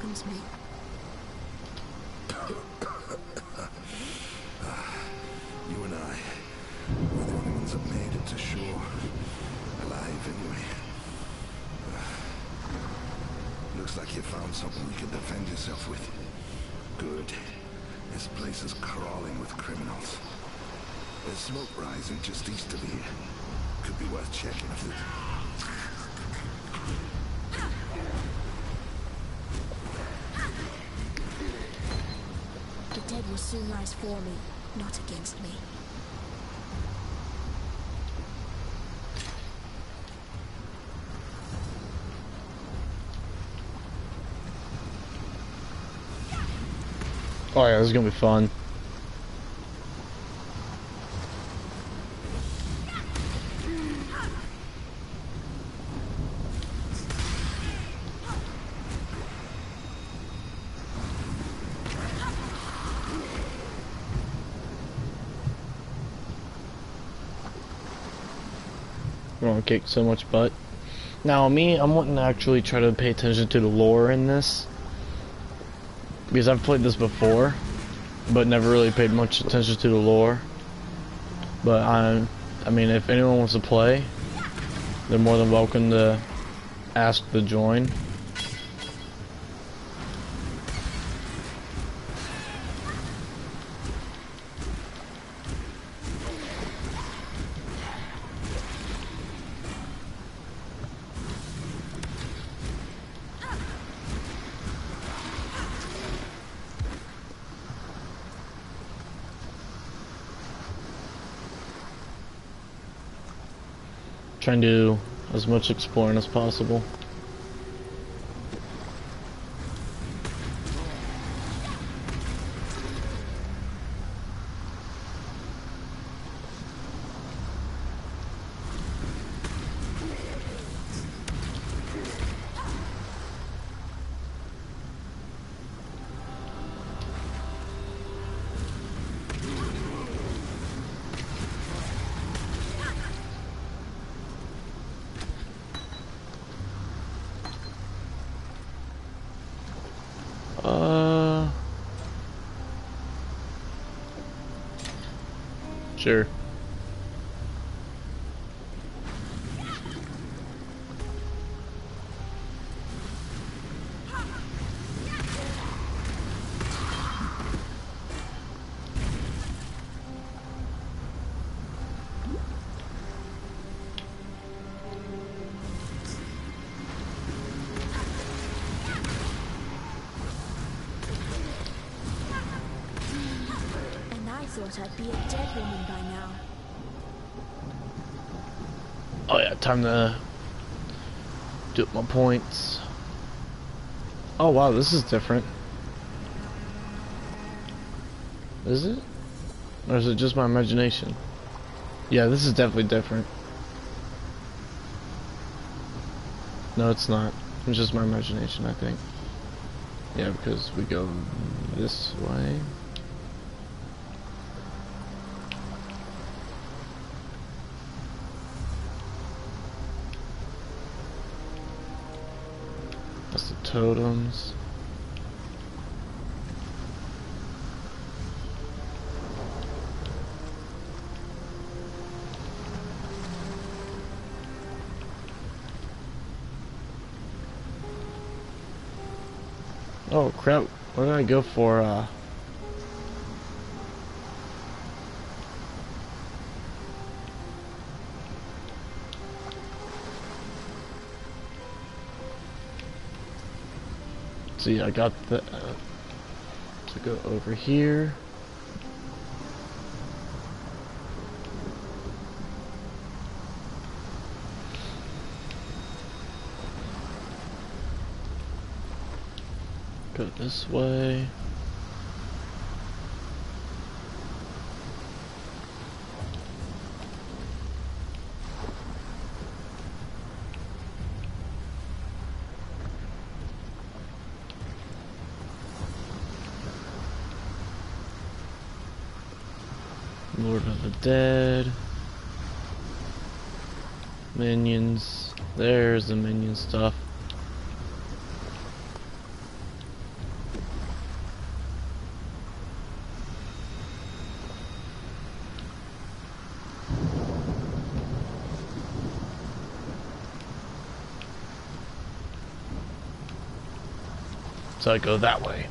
welcomes me. You and I, we're the only ones that made it to shore. Alive, anyway. Looks like you found something you can defend yourself with. Good. This place is crawling with criminals. There's smoke rising just east of here. Could be worth checking if it... The dead will soon rise for me, not against me. Oh yeah, this is gonna be fun. I'm gonna kick so much butt. Now me, I'm wanting to actually try to pay attention to the lore in this. Because I've played this before, but never really paid much attention to the lore. But I mean, if anyone wants to play, they're more than welcome to ask to join. Trying to do as much exploring as possible. Sure. Thought I'd be a dead woman by now. Oh yeah, time to do up my points. Oh wow, this is different. Is it? Or is it just my imagination? Yeah, this is definitely different. No, it's not. It's just my imagination, I think. Yeah, because we go this way. That's the totems. Oh crap, what did I go for? See, I got the to go over here. Go this way. Lord of the Dead. Minions. There's the minion stuff. So I go that way.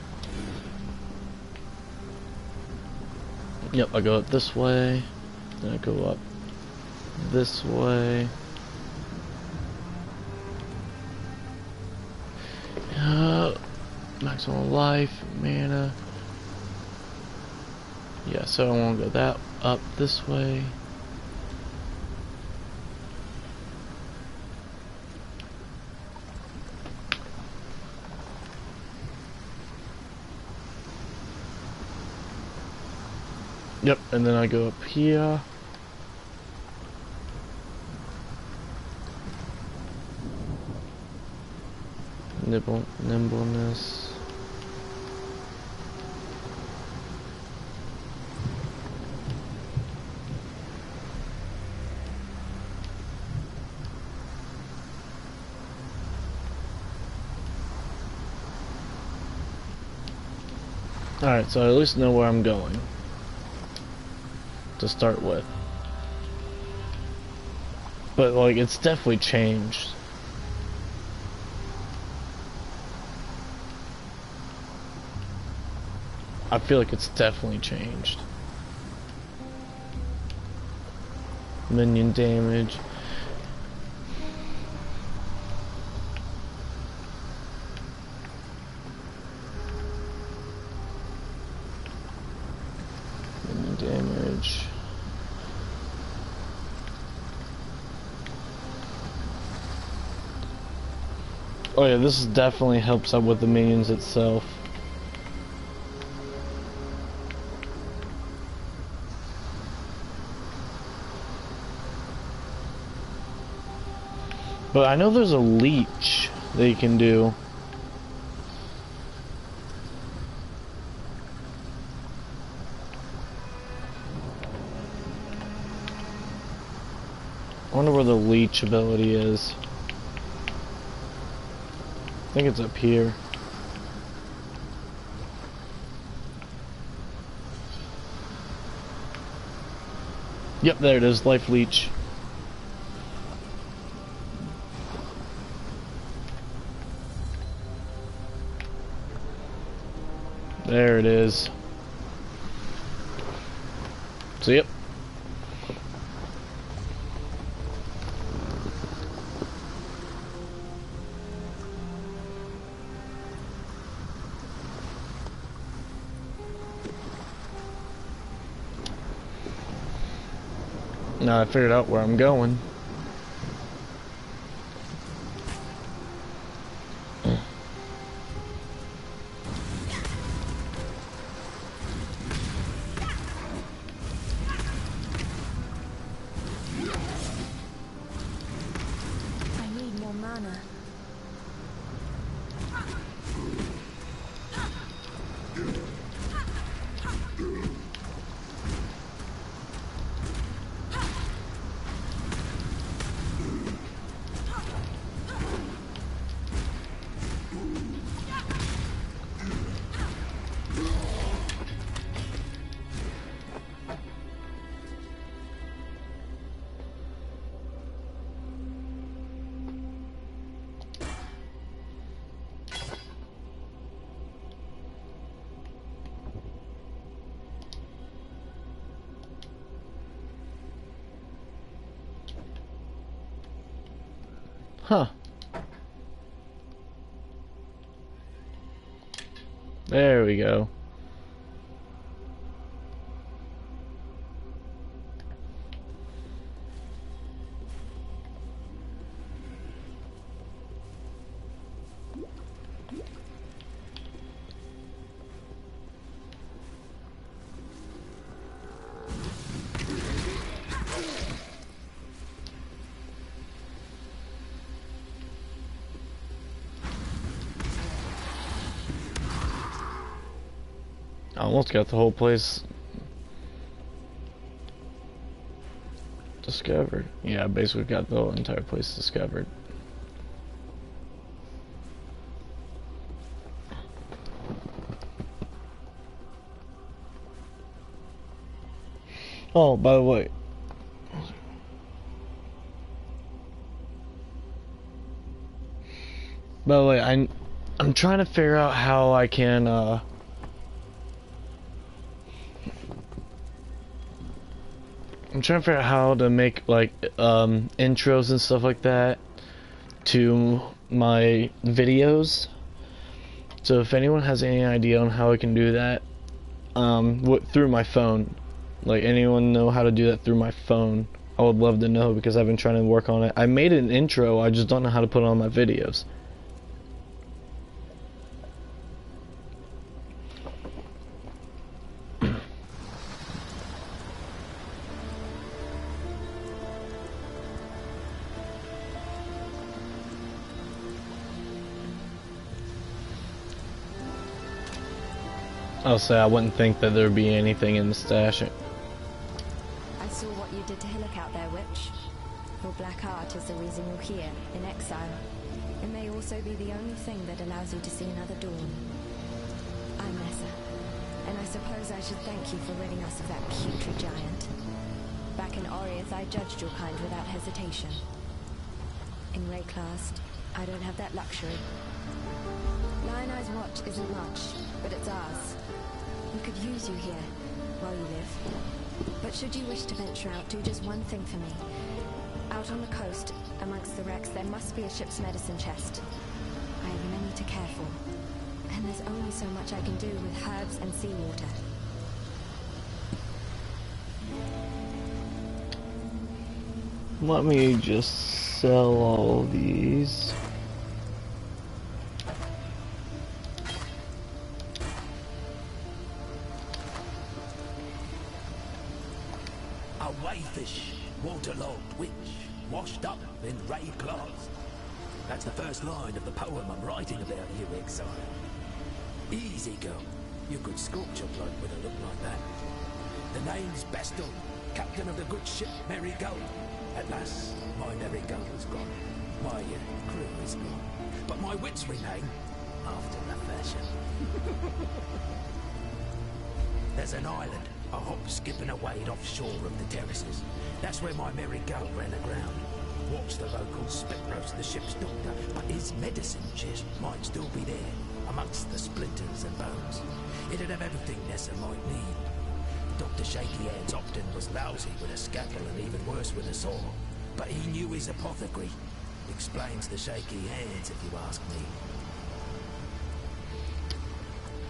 Yep, I go up this way. Then I go up this way. Maximum life, mana. Yeah, so I want to go that up this way. Yep, and then I go up here. Nimbleness. Alright, so I at least know where I'm going to start with. But like, it's definitely changed. I feel like it's definitely changed. Minion damage. Minion damage. Oh yeah, this definitely helps out with the minions itself. But I know there's a leech that you can do. I wonder where the leech ability is. I think it's up here. Yep, there it is, life leech. There it is. So yep. Now I figured out where I'm going. I need more mana. Huh. There we go. I almost got the whole place discovered. Yeah, basically got the whole entire place discovered. Oh, by the way. I'm I'm trying to figure out how I can, I'm trying to figure out how to make, like, intros and stuff like that to my videos. So if anyone has any idea on how I can do that, through my phone, like anyone know how to do that through my phone, I would love to know, because I've been trying to work on it. I made an intro, I just don't know how to put it on my videos. I'll say I wouldn't think that there'd be anything in the stash. I saw what you did to Hillock out there, Witch. Your black art is the reason you're here, in exile. It may also be the only thing that allows you to see another dawn. I'm Nessa, and I suppose I should thank you for ridding us of that putrid giant. Back in Oriath, I judged your kind without hesitation. In Rayclast, I don't have that luxury. Lion Eye's watch isn't much, but it's ours. We could use you here, while you live. But should you wish to venture out, do just one thing for me. Out on the coast, amongst the wrecks, there must be a ship's medicine chest. I have many to care for, and there's only so much I can do with herbs and seawater. Let me just sell all these. A wayfish, waterlogged witch, washed up in Rayclast. That's the first line of the poem I'm writing about you, Exile. Easy, girl. You could sculpture blood with a look like that. The name's Bestel, captain of the good ship Marigold. At last, my Marigold is gone. My crew is gone. But my wits remain, after a fashion. There's an island, a hop, skip and a wade offshore of the terraces. That's where my Marigold ran aground. Watched the locals spit roast the ship's doctor, but his medicine chest might still be there, amongst the splinters and bones. It'd have everything Nessa might need. Dr. Shaky Hands Opton was lousy with a scalpel and even worse with a saw. But he knew his apothecary. Explains the shaky hands, if you ask me.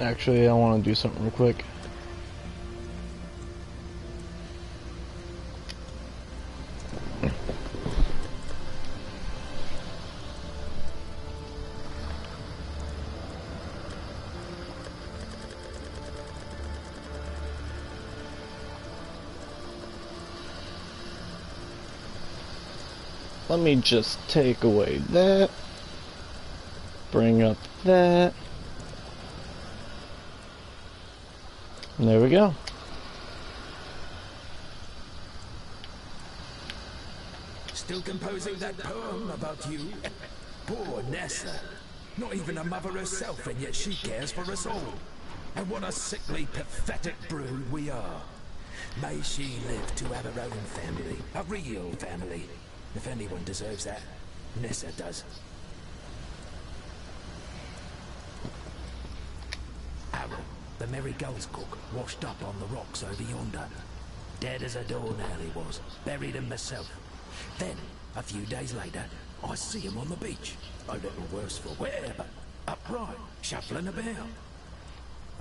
Actually, I want to do something real quick. Let me just take away that, bring up that, and there we go. Still composing that poem about you? Poor Nessa. Not even a mother herself, and yet she cares for us all. And what a sickly, pathetic brood we are. May she live to have her own family, a real family. If anyone deserves that, Nessa does. Arrow, the Marigold's cook, washed up on the rocks over yonder. Dead as a doornail he was, buried him myself. Then, a few days later, I see him on the beach. A little worse for wear, but upright, shuffling about.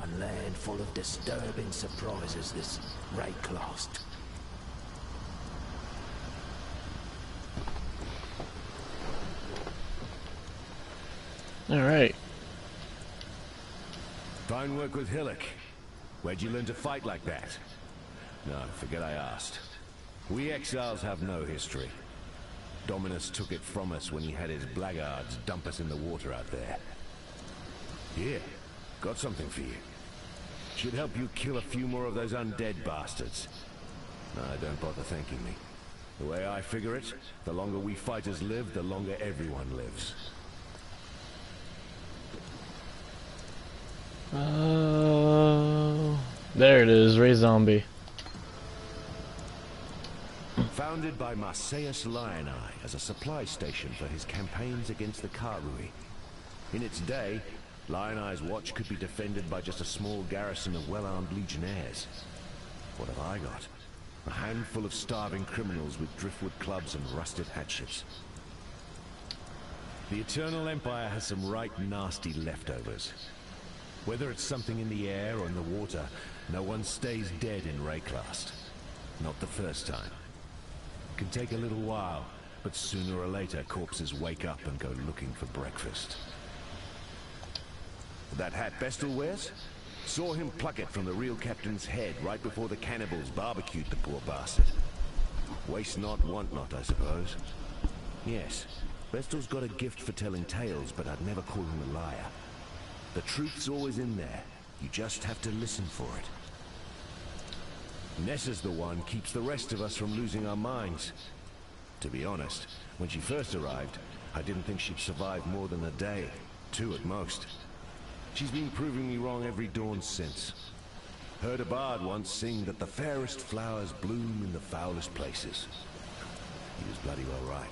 A land full of disturbing surprises, this Rayclast. Alright. Fine work with Hillock. Where'd you learn to fight like that? No, forget I asked. We exiles have no history. Dominus took it from us when he had his blackguards dump us in the water out there. Here, got something for you. Should help you kill a few more of those undead bastards. No, don't bother thanking me. The way I figure it, the longer we fighters live, the longer everyone lives. There it is, Ray Zombie. Founded by Marseilles Lion Eye as a supply station for his campaigns against the Karui. In its day, Lion Eye's watch could be defended by just a small garrison of well-armed legionnaires. What have I got? A handful of starving criminals with driftwood clubs and rusted hatchets. The Eternal Empire has some right nasty leftovers. Whether it's something in the air or in the water, no one stays dead in Rayclast. Not the first time. It can take a little while, but sooner or later corpses wake up and go looking for breakfast. That hat Bestel wears? Saw him pluck it from the real captain's head right before the cannibals barbecued the poor bastard. Waste not, want not, I suppose. Yes, Bestel's got a gift for telling tales, but I'd never call him a liar. The truth's always in there. You just have to listen for it. Nessa's the one keeps the rest of us from losing our minds. To be honest, when she first arrived, I didn't think she'd survive more than a day. 2 at most. She's been proving me wrong every dawn since. Heard a bard once sing that the fairest flowers bloom in the foulest places. He was bloody well right.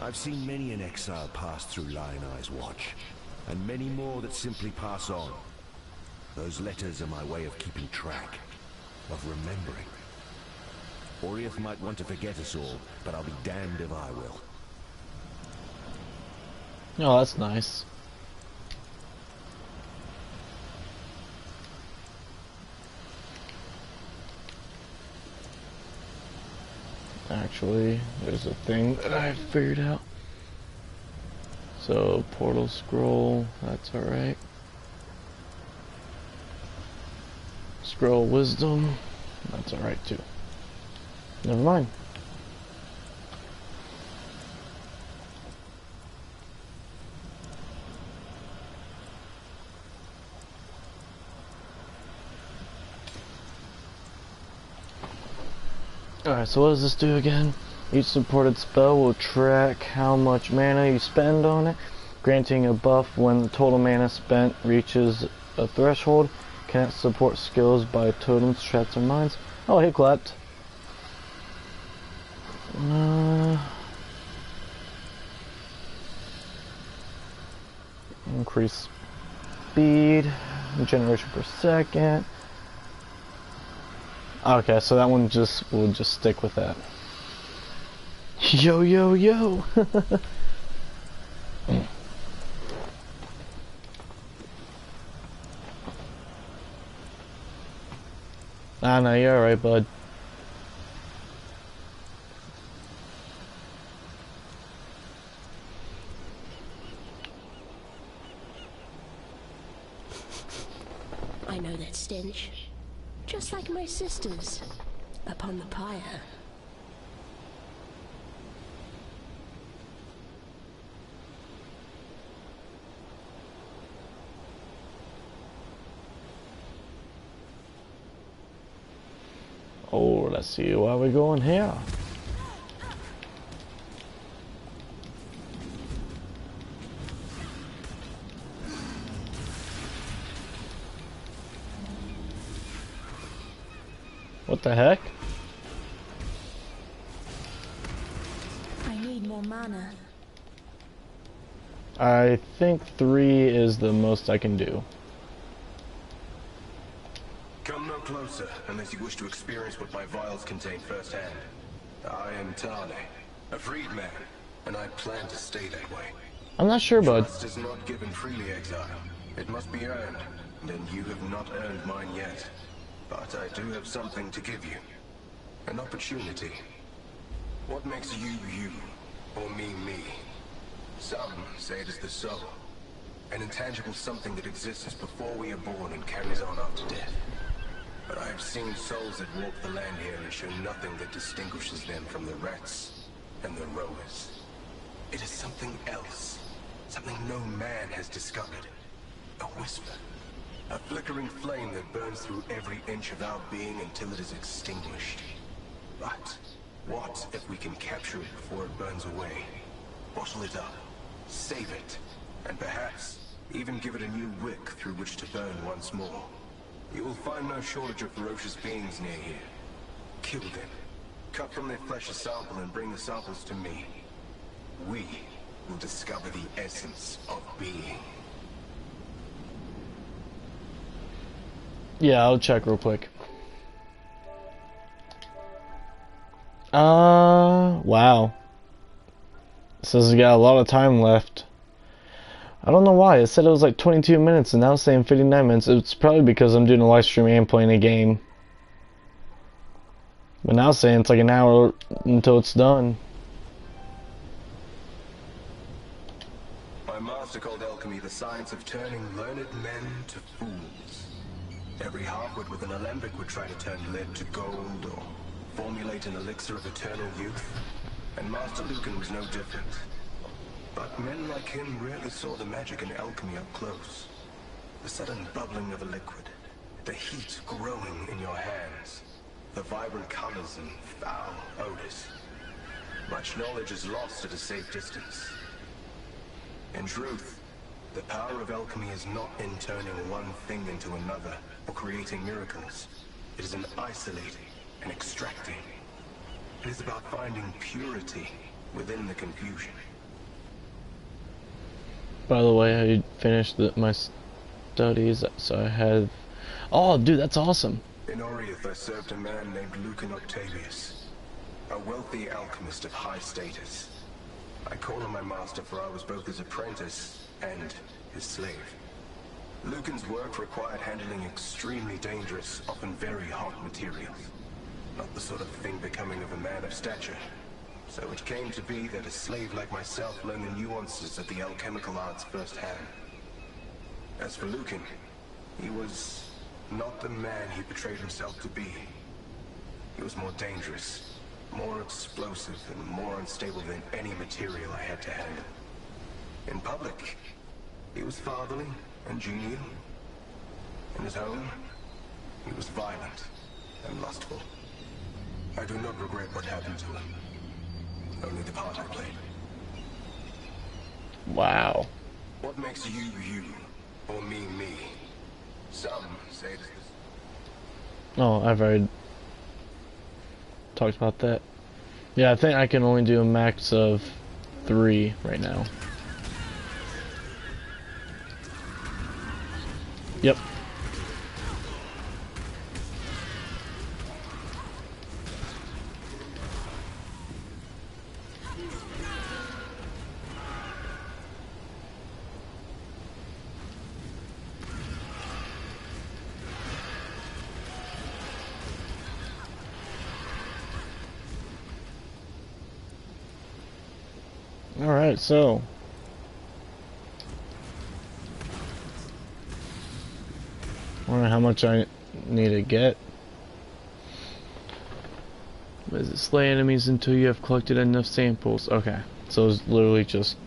I've seen many an exile pass through Lion Eye's watch, and many more that simply pass on. Those letters are my way of keeping track, of remembering. Oriath might want to forget us all, but I'll be damned if I will. Oh, that's nice. Actually, there's a thing that I figured out. So, portal scroll, that's alright. Scroll wisdom, that's alright too. Never mind. Alright, so what does this do again? Each supported spell will track how much mana you spend on it, granting a buff when the total mana spent reaches a threshold. Cannot support skills by totems, traps, or mines. Oh, he clapped. Increase speed, generation per second. Okay, so that one will just stick with that. Yo, yo, yo! Ah, no, you're alright, bud. I know that stench. Just like my sisters, upon the pyre. Oh, let's see where we're going here. What the heck? I need more mana. I think 3 is the most I can do. Come no closer, unless you wish to experience what my vials contain firsthand. I am Tane, a freedman, and I plan to stay that way. I'm not sure, bud. Trust is not given freely, Exile. It must be earned, and you have not earned mine yet. But I do have something to give you. An opportunity. What makes you, you, or me, me? Some say it is the soul. An intangible something that exists before we are born and carries on after death. But I have seen souls that walk the land here and show nothing that distinguishes them from the rats and the rowers. It is something else. Something no man has discovered. A whisper. A flickering flame that burns through every inch of our being until it is extinguished. But what if we can capture it before it burns away? Bottle it up, save it, and perhaps even give it a new wick through which to burn once more. You will find no shortage of ferocious beings near here. Kill them. Cut from their flesh a sample and bring the samples to me. We will discover the essence of being. Yeah, I'll check real quick. Wow. It says we got a lot of time left. I don't know why. It said it was like 22 minutes and now it's saying 59 minutes. It's probably because I'm doing a live stream and playing a game. But now it's saying it's like an hour until it's done. My master called alchemy the science of turning learned men to fools. Every halfwit with an alembic would try to turn lead to gold or formulate an elixir of eternal youth. And Master Lucan was no different. But men like him rarely saw the magic in alchemy up close. The sudden bubbling of a liquid, the heat growing in your hands, the vibrant colors and foul odors. Much knowledge is lost at a safe distance. In truth, the power of alchemy is not in turning one thing into another or creating miracles. It is in isolating and extracting. It is about finding purity within the confusion. By the way, I finished my studies, so I have... Oh, dude, that's awesome. In Oriath, I served a man named Lucan Octavius, a wealthy alchemist of high status. I call him my master for I was both his apprentice and his slave. Lucan's work required handling extremely dangerous, often very hot materials. Not the sort of thing becoming of a man of stature. So it came to be that a slave like myself learned the nuances of the alchemical arts firsthand. As for Lucan, he was not the man he portrayed himself to be. He was more dangerous, more explosive, and more unstable than any material I had to handle. In public, he was fatherly and genial. In his home, he was violent and lustful. I do not regret what happened to him. Only the part I played. Wow. What makes you, you, or me, me? Some say this. Oh, I've already talked about that. Yeah, I think I can only do a max of 3 right now. Yep. Alright, so I wonder how much I need to get. What is it? Slay enemies until you have collected enough samples. Okay, so it's literally just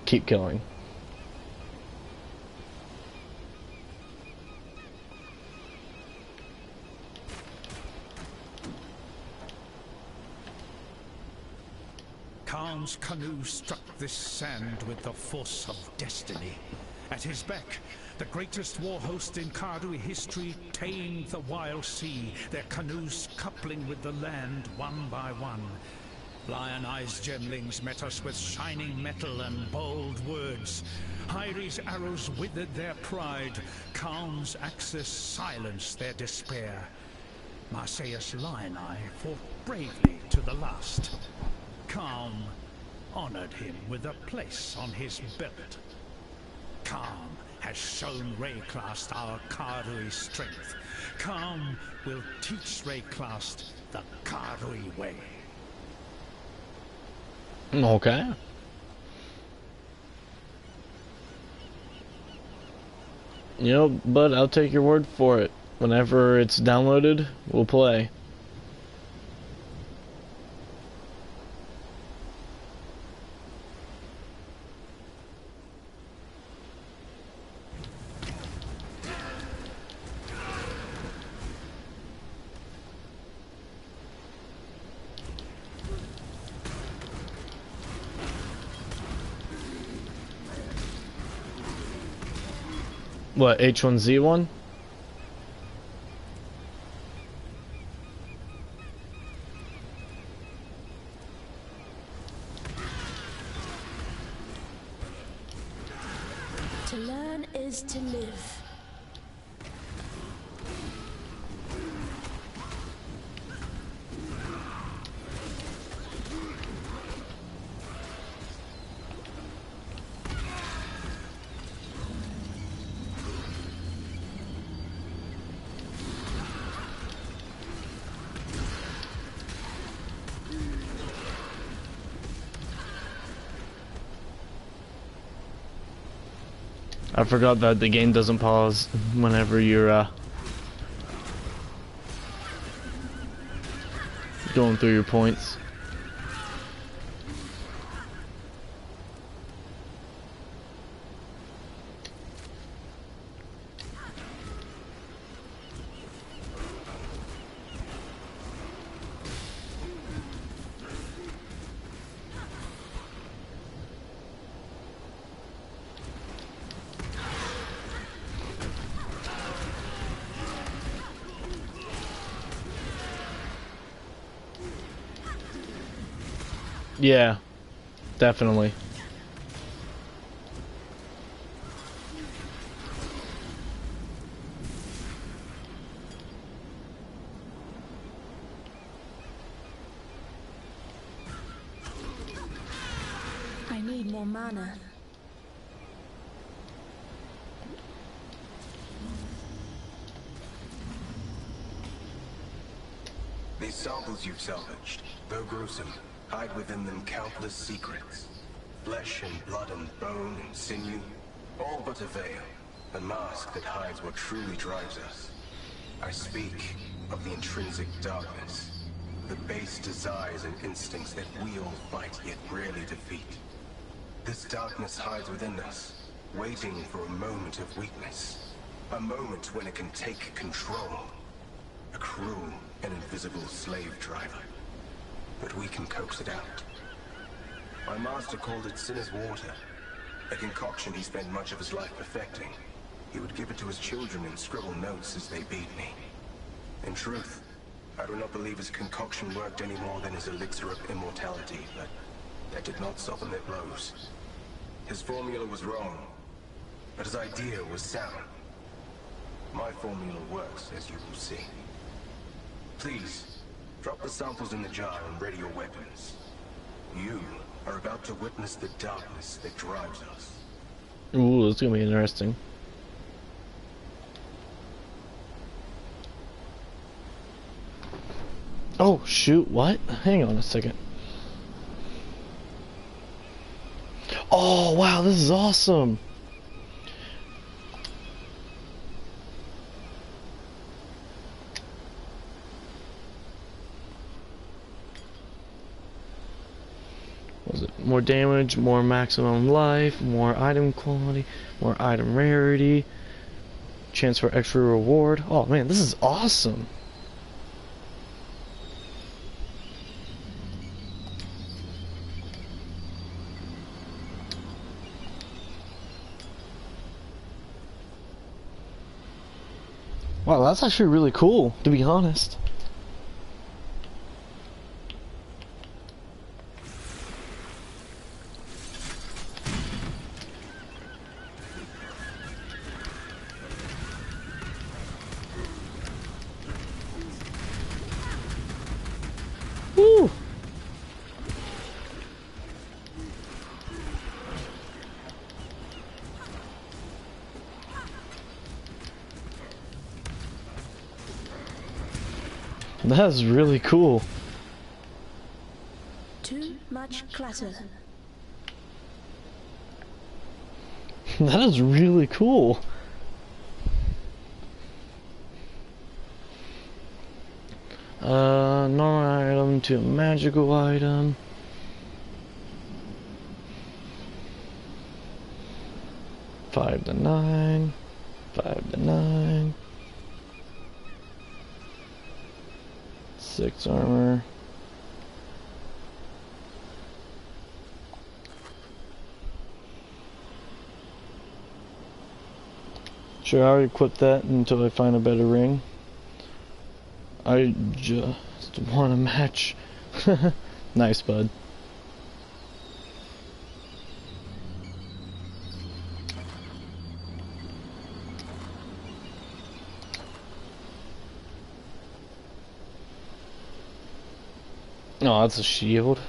keep killing. Khan's canoe struck this sand with the force of destiny. At his beck, the greatest war host in Kardui history tamed the wild sea, their canoes coupling with the land one by one. Lion-eyed gemlings met us with shining metal and bold words. Hyri's arrows withered their pride. Khan's axes silenced their despair. Marseilles Lion-Eye fought bravely to the last. Khan honored him with a place on his belt. Khan has shown Rayclast our Kardui strength. Khan will teach Rayclast the Kardui way. Okay. You know, but I'll take your word for it. Whenever it's downloaded, we'll play. What, H1Z1? learn is to live. I forgot that the game doesn't pause whenever you're going through your points. Yeah, definitely. I need more mana. These samples you've salvaged, though gruesome, hide within them countless secrets. Flesh and blood and bone and sinew, all but a veil, a mask that hides what truly drives us. I speak of the intrinsic darkness, the base desires and instincts that we all fight yet rarely defeat. This darkness hides within us, waiting for a moment of weakness, a moment when it can take control. A cruel and invisible slave driver. But we can coax it out. My master called it Sinner's Water, a concoction he spent much of his life perfecting. He would give it to his children and scribble notes as they beat me. In truth, I do not believe his concoction worked any more than his elixir of immortality, but that did not soften their blows. His formula was wrong, but his idea was sound. My formula works, as you will see. Please, drop the samples in the jar and ready your weapons. You are about to witness the darkness that drives us. Ooh, that's gonna be interesting. Oh, shoot, what? Hang on a second. Oh, wow, this is awesome! Was it more damage, more maximum life, more item quality, more item rarity, chance for extra reward? Oh man, this is awesome! Wow, that's actually really cool, to be honest. Woo! That's really cool. Too much clutter. That is really cool. Non-item to magical item. Five to 9. 5 to 9. 6 armor. Sure, I'll equip that until I find a better ring. I just want a match. Nice, bud. Oh, that's a shield.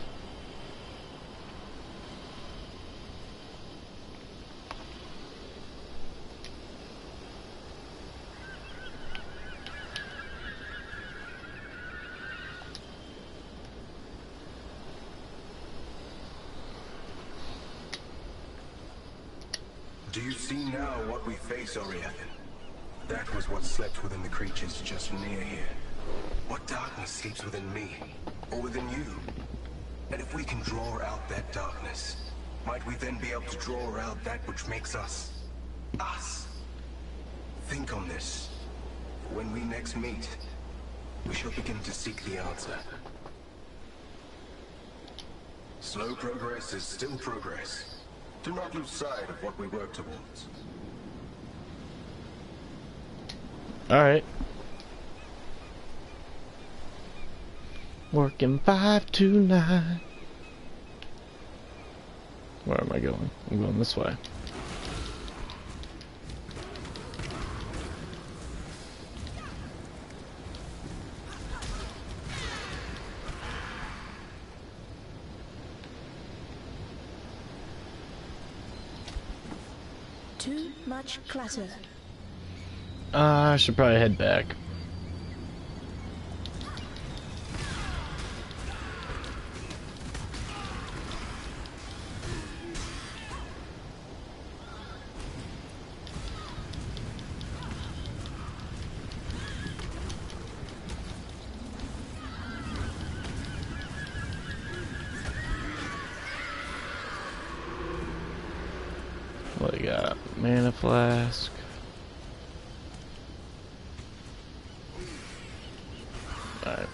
Do you see now what we face, Oriathan? That was what slept within the creatures just near here. What darkness sleeps within me, or within you? And if we can draw out that darkness, might we then be able to draw out that which makes us, us? Think on this. When we next meet, we shall begin to seek the answer. Slow progress is still progress. Do not lose sight of what we work towards. Alright. Working 5 to 9. Where am I going? I'm going this way. Too much clutter. I should probably head back. What do you got? Mana flask. Alright.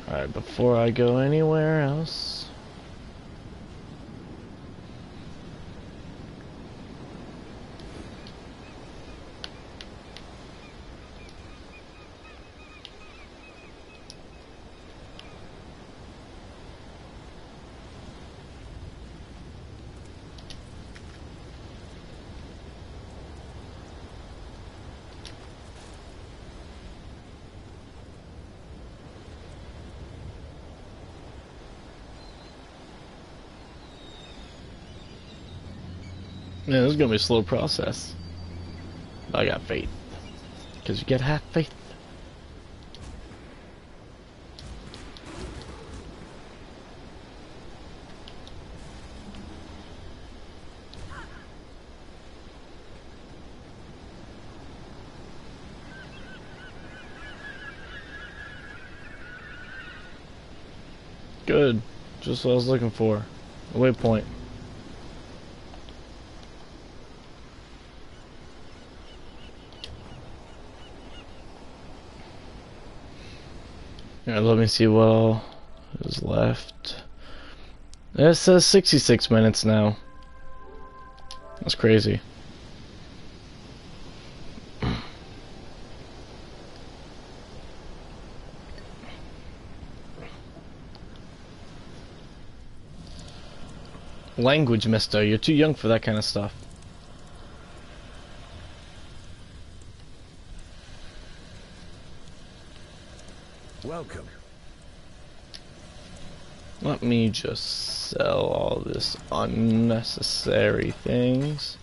Alright, before I go anywhere else. Yeah, this is gonna be a slow process. But I got faith. Because you gotta have faith. Good. Just what I was looking for. A waypoint. Alright, let me see what all is left. It says 66 minutes now. That's crazy. Language, mister. You're too young for that kind of stuff. Welcome. Let me just sell all this unnecessary things.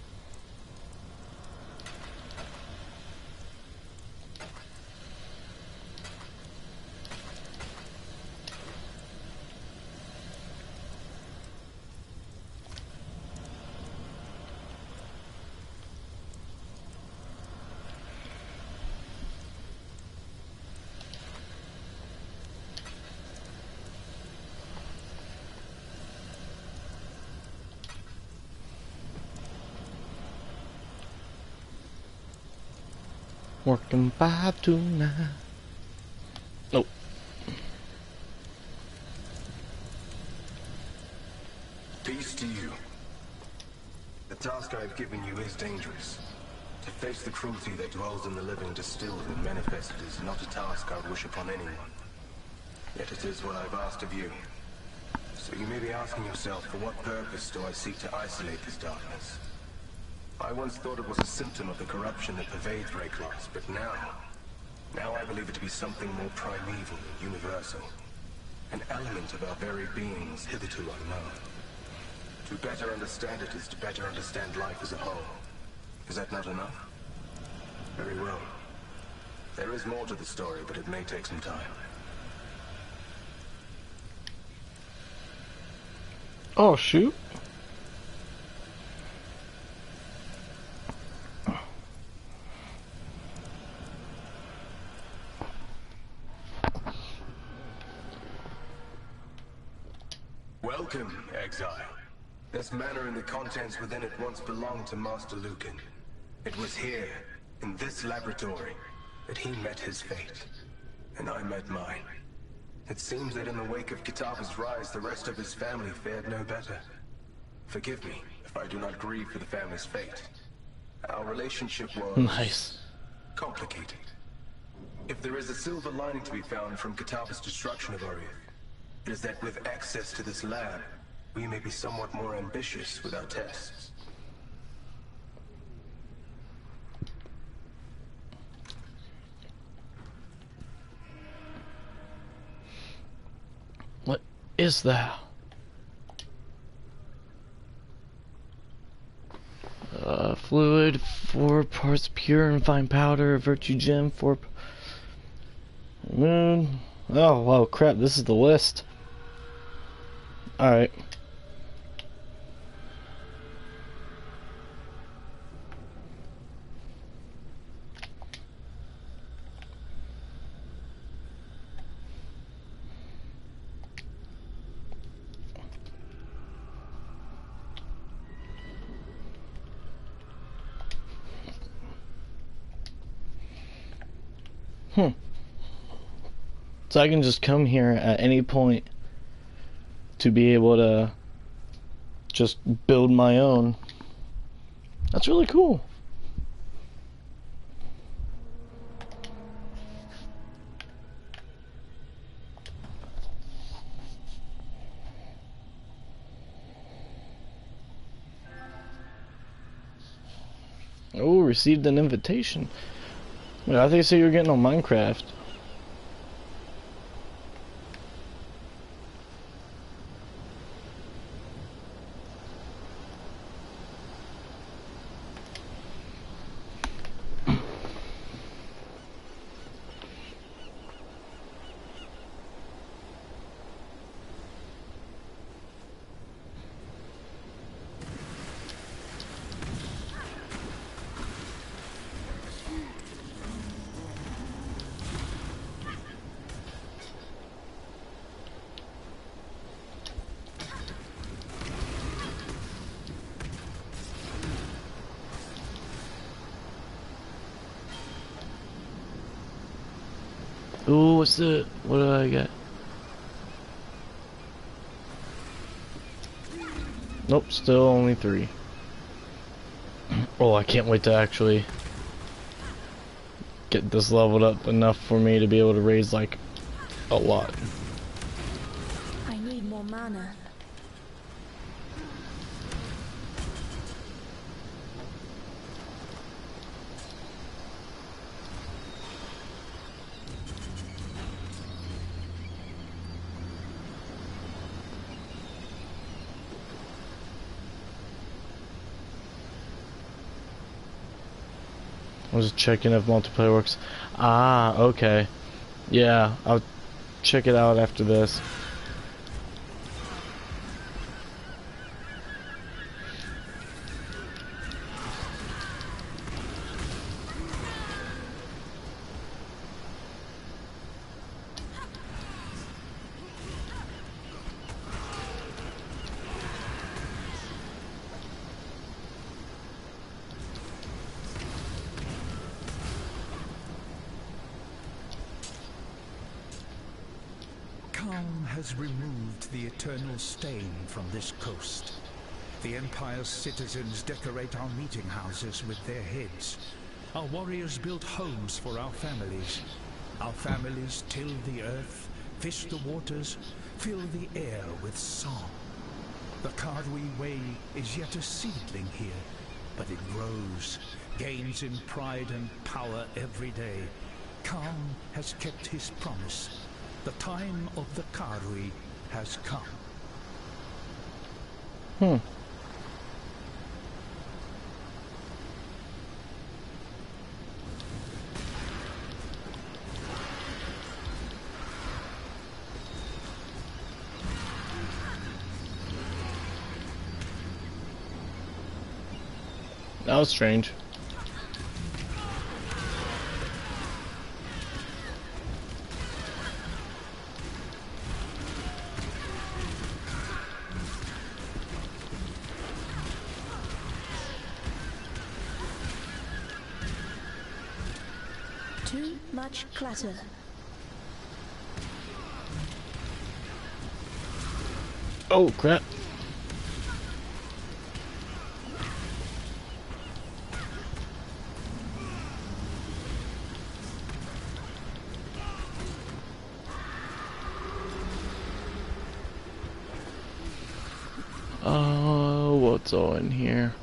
Working 5 to 9. Nope. Peace to you. The task I've given you is dangerous. To face the cruelty that dwells in the living distilled and manifested is not a task I would wish upon anyone. Yet it is what I've asked of you. So you may be asking yourself, for what purpose do I seek to isolate this darkness? I once thought it was a symptom of the corruption that pervades Raycross, but now I believe it to be something more primeval and universal. An element of our very beings hitherto unknown. To better understand it is to better understand life as a whole. Is that not enough? Very well. There is more to the story, but it may take some time. Oh, shoot. Welcome, Exile. This manor and the contents within it once belonged to Master Lucan. It was here, in this laboratory, that he met his fate. And I met mine. It seems that in the wake of Kitava's rise, the rest of his family fared no better. Forgive me if I do not grieve for the family's fate. Our relationship was... Nice. complicated. If there is a silver lining to be found from Kitava's destruction of Oriath, it is that with access to this lab, we may be somewhat more ambitious with our tests. What is that? Fluid, 4 parts pure and fine powder, virtue gem, 4 moon. Oh, wow, crap, this is the list. Alright. So I can just come here at any point to be able to just build my own. That's really cool. Oh, received an invitation. Wait, I think I said you were getting on Minecraft. Ooh, what do I get? Nope, still only 3. Oh, I can't wait to actually get this leveled up enough for me to be able to raise like a lot. I need more mana. I was checking if multiplayer works. Ah, okay. Yeah, I'll check it out after this. Calm has removed the eternal stain from this coast. The Empire's citizens decorate our meeting houses with their heads. Our warriors build homes for our families. Our families till the earth, fish the waters, fill the air with song. The Karui way is yet a seedling here, but it grows, gains in pride and power every day. Khan has kept his promise. The time of the Karui has come. That was strange. Too much clutter. Oh crap. Oh, what's all in here?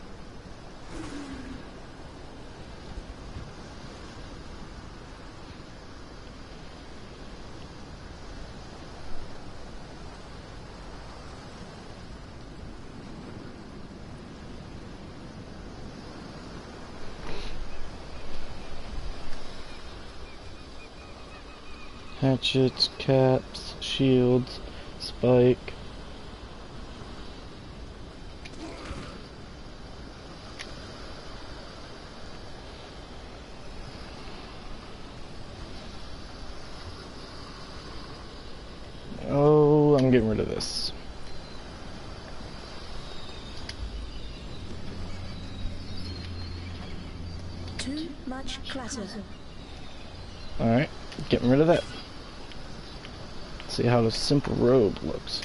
Hatchets, caps, shields, spike. Oh, I'm getting rid of this. Too much clutter. Alright, getting rid of that. See how the simple robe looks.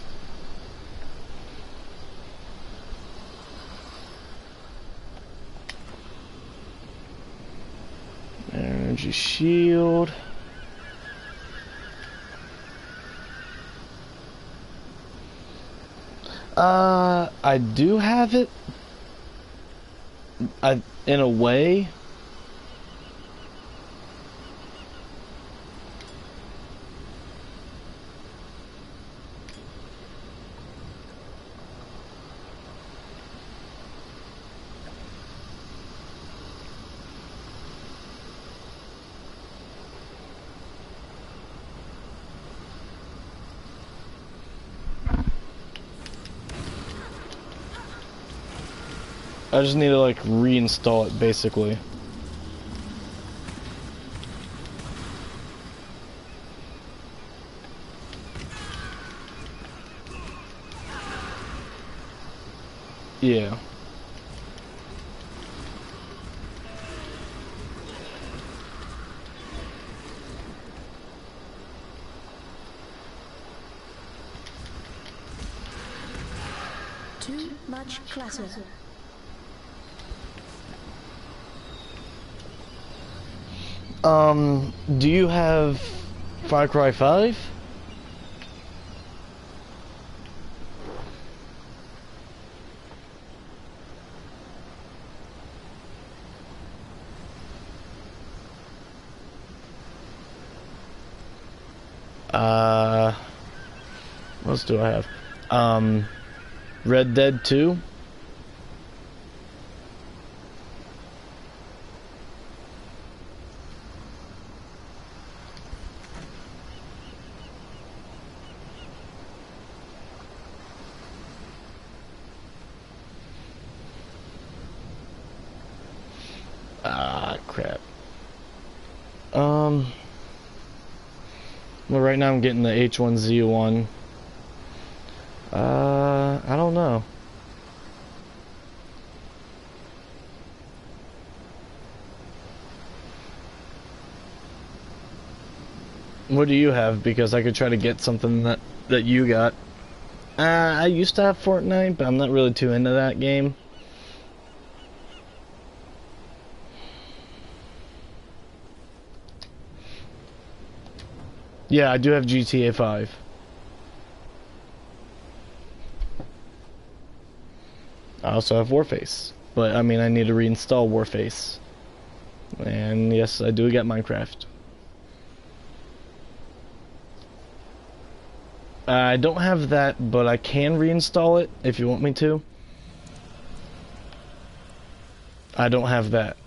Energy shield. I do have it. In a way. I just need to like reinstall it basically. Yeah. Too much clutter. Do you have Far Cry 5? What else do I have? Red Dead 2? Ah, crap. Well, right now I'm getting the H1Z1. I don't know. What do you have? Because I could try to get something that you got. I used to have Fortnite, but I'm not really too into that game. Yeah, I do have GTA 5. I also have Warface, but I mean I need to reinstall Warface. And yes, I do get Minecraft. I don't have that, but I can reinstall it if you want me to. I don't have that.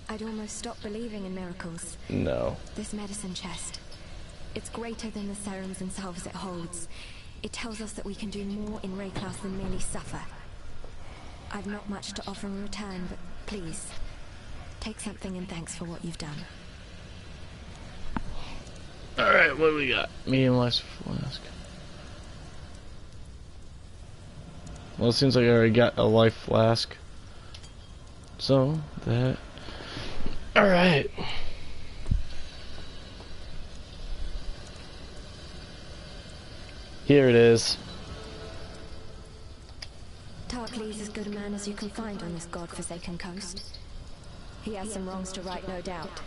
I'd almost stop believing in miracles. No. This medicine chest, it's greater than the serums and salves it holds. It tells us that we can do more in Rayclass than merely suffer. I've not much to offer in return, but please, take something in thanks for what you've done. Alright, what do we got? Medium life flask. Well, it seems like I already got a life flask. So, that... Alright. Here it is. Tarklee's as good a man as you can find on this god-forsaken coast. He has some wrongs to right, no doubt.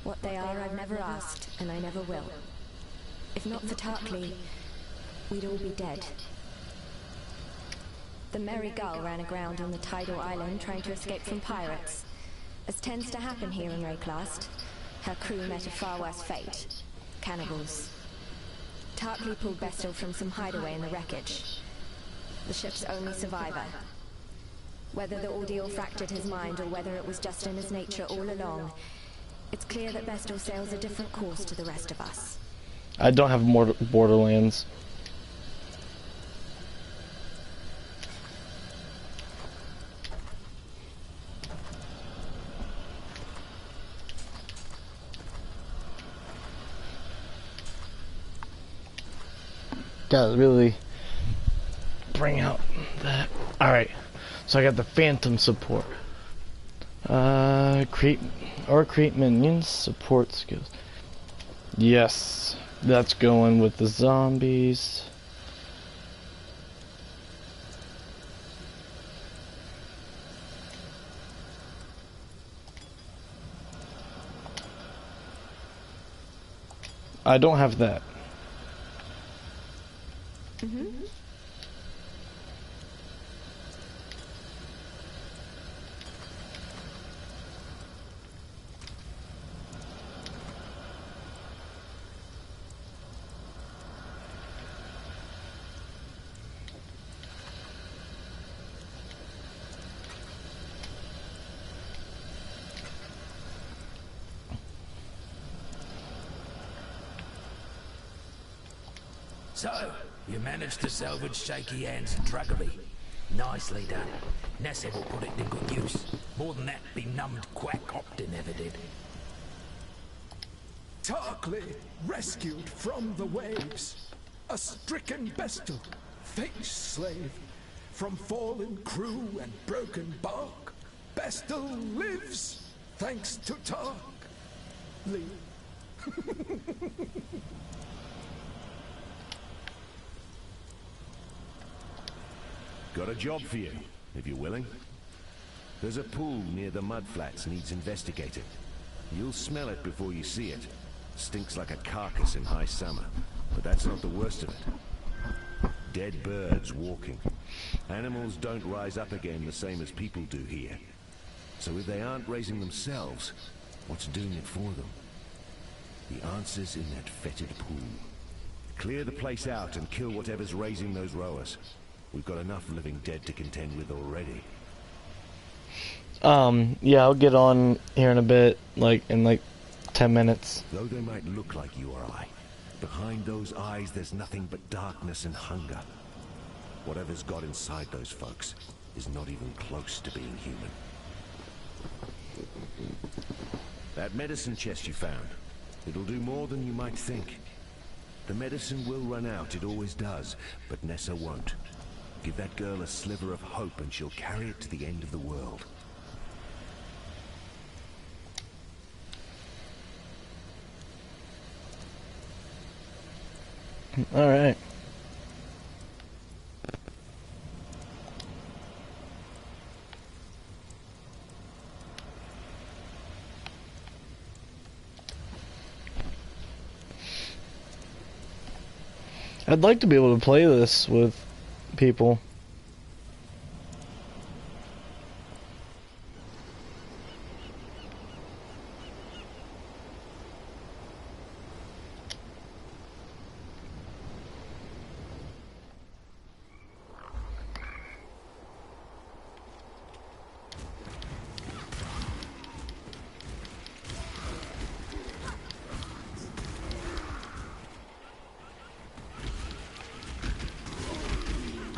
What they are, I've never asked, and I never will. If not for Tarklee, we'd all be dead. The Merry Gull ran aground on the tidal island trying to escape from pirates. As tends to happen here in Rayclast, her crew met a far worse fate. Cannibals. Tarklee pulled Bestel from some hideaway in the wreckage. The ship's only survivor. Whether the ordeal fractured his mind or whether it was just in his nature all along, it's clear that Bestel sails a different course to the rest of us. I don't have more Borderlands. Gotta really bring out that. Alright, so I got the Phantom support. Create minions, support skills. Yes, that's going with the zombies. I don't have that. So, you managed to salvage Shaky Hand's druggery. Nicely done. Nessa will put it to good use. More than that benumbed quack Optin ever did. Tarklee, rescued from the waves. A stricken Bestel, fate's slave. From fallen crew and broken bark, Bestel lives, thanks to Tarklee. Got a job for you, if you're willing. There's a pool near the mudflats needs investigating. You'll smell it before you see it. Stinks like a carcass in high summer, but that's not the worst of it. Dead birds walking. Animals don't rise up again the same as people do here. So if they aren't raising themselves, what's doing it for them? The answer's in that fetid pool. Clear the place out and kill whatever's raising those rowers. We've got enough living dead to contend with already. Yeah, I'll get on here in a bit, in 10 minutes. Though they might look like you or I, behind those eyes there's nothing but darkness and hunger. Whatever's got inside those folks is not even close to being human. That medicine chest you found, it'll do more than you might think. The medicine will run out, it always does, but Nessa won't. Give that girl a sliver of hope and she'll carry it to the end of the world. Alright. I'd like to be able to play this with people.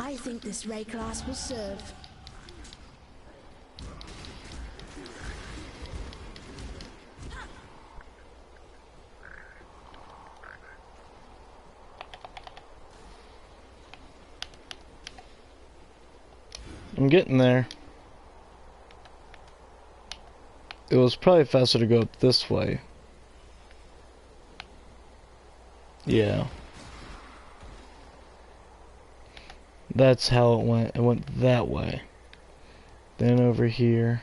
I think this ray class will serve. I'm getting there. It was probably faster to go up this way. Yeah. That's how it went. It went that way. Then over here.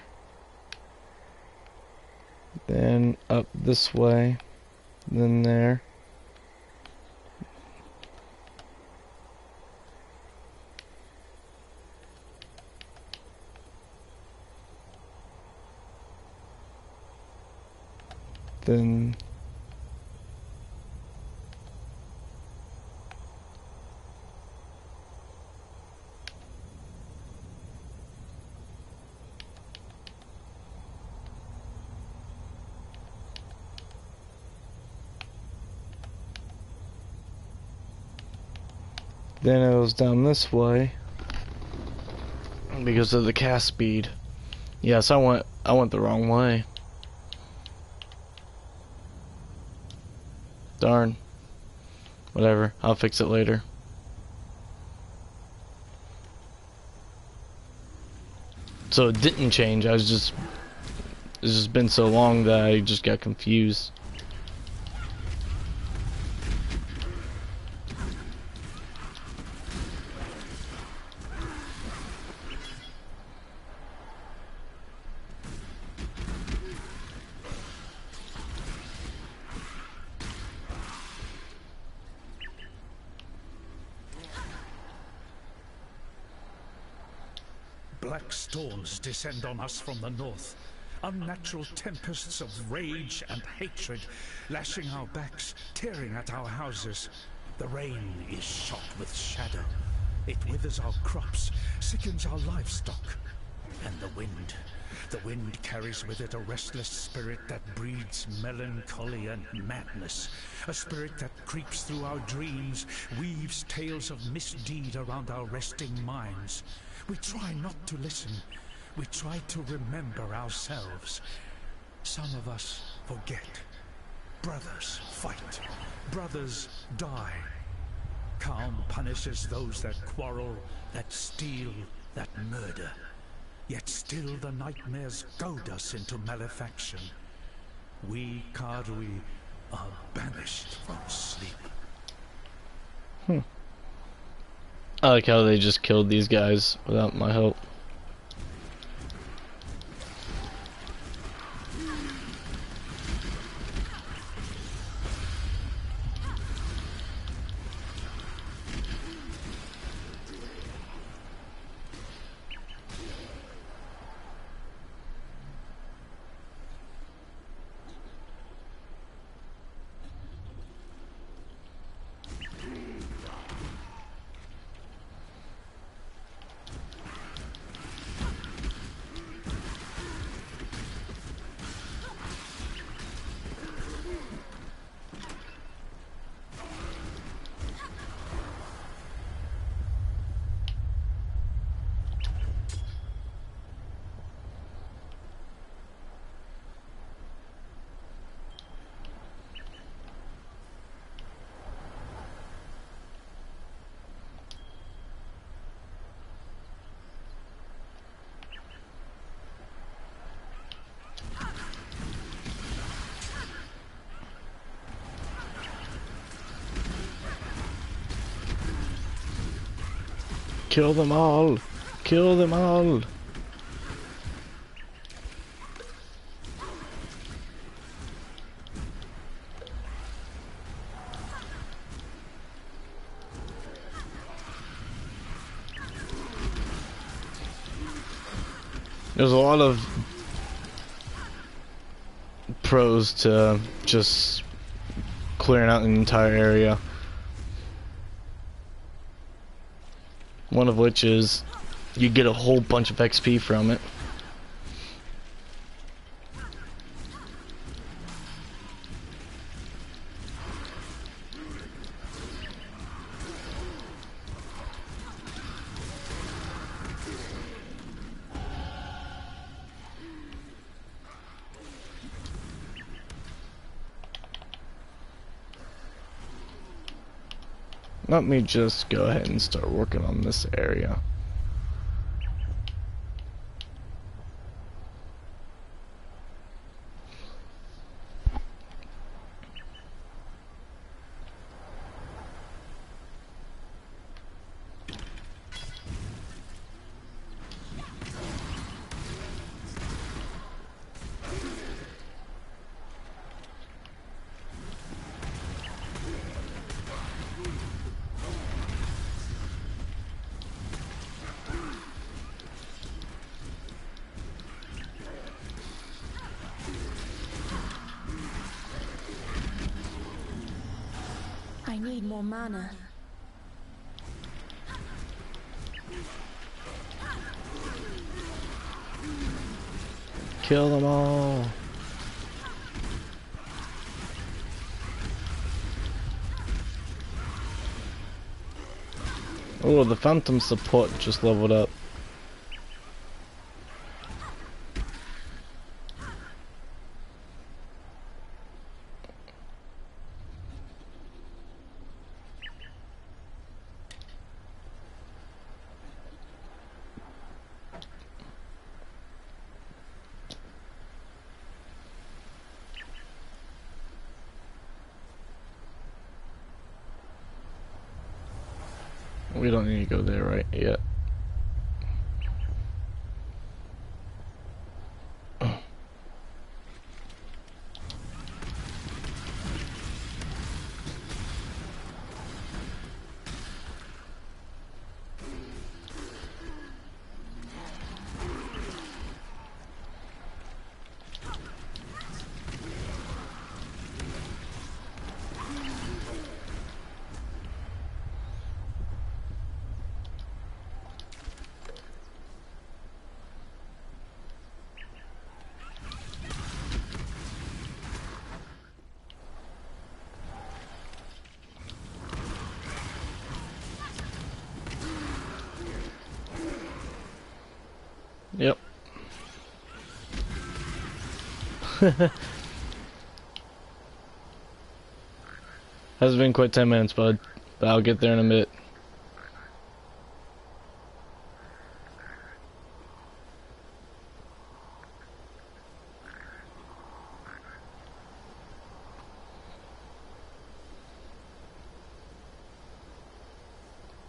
Then up this way. Then there. Then it was down this way because of the cast speed. Yes, I went the wrong way. Darn. Whatever, I'll fix it later. So it didn't change, it's just been so long that I just got confused. Black storms descend on us from the north. Unnatural tempests of rage and hatred, lashing our backs, tearing at our houses. The rain is shot with shadow. It withers our crops, sickens our livestock. And the wind carries with it a restless spirit that breeds melancholy and madness. A spirit that creeps through our dreams, weaves tales of misdeed around our resting minds. We try not to listen. We try to remember ourselves. Some of us forget. Brothers fight. Brothers die. Calm punishes those that quarrel, that steal, that murder. Yet still the nightmares goad us into malefaction. We Kadui are banished from sleep. I like how they just killed these guys without my help. Kill them all! Kill them all! There's a lot of pros to just clearing out an entire area. One of which is you get a whole bunch of XP from it. Let me just go ahead and start working on this area. I need more mana. Kill them all. Oh, the Phantom support just leveled up. We don't need to go there right yet. Yep. Hasn't been quite 10 minutes, bud, but I'll get there in a bit.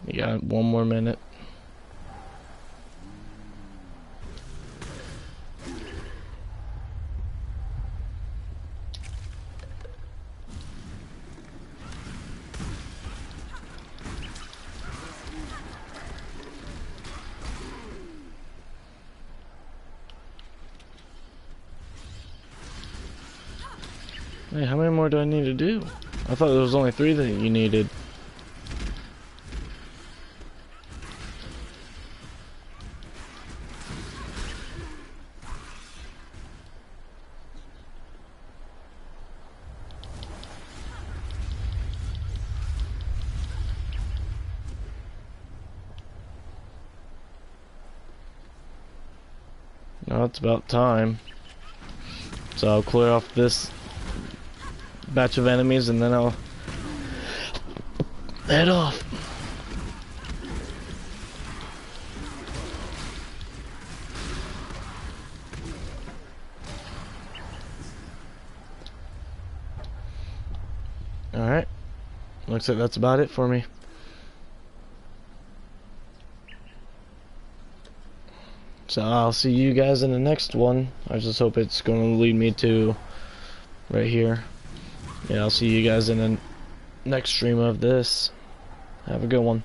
You got 1 more minute. Hey, how many more do I need to do? I thought there was only 3 that you needed. Now it's about time. So I'll clear off this batch of enemies and then I'll head off. Alright. Looks like that's about it for me. So I'll see you guys in the next one. I just hope it's going to lead me to right here. Yeah, I'll see you guys in the next stream of this. Have a good one.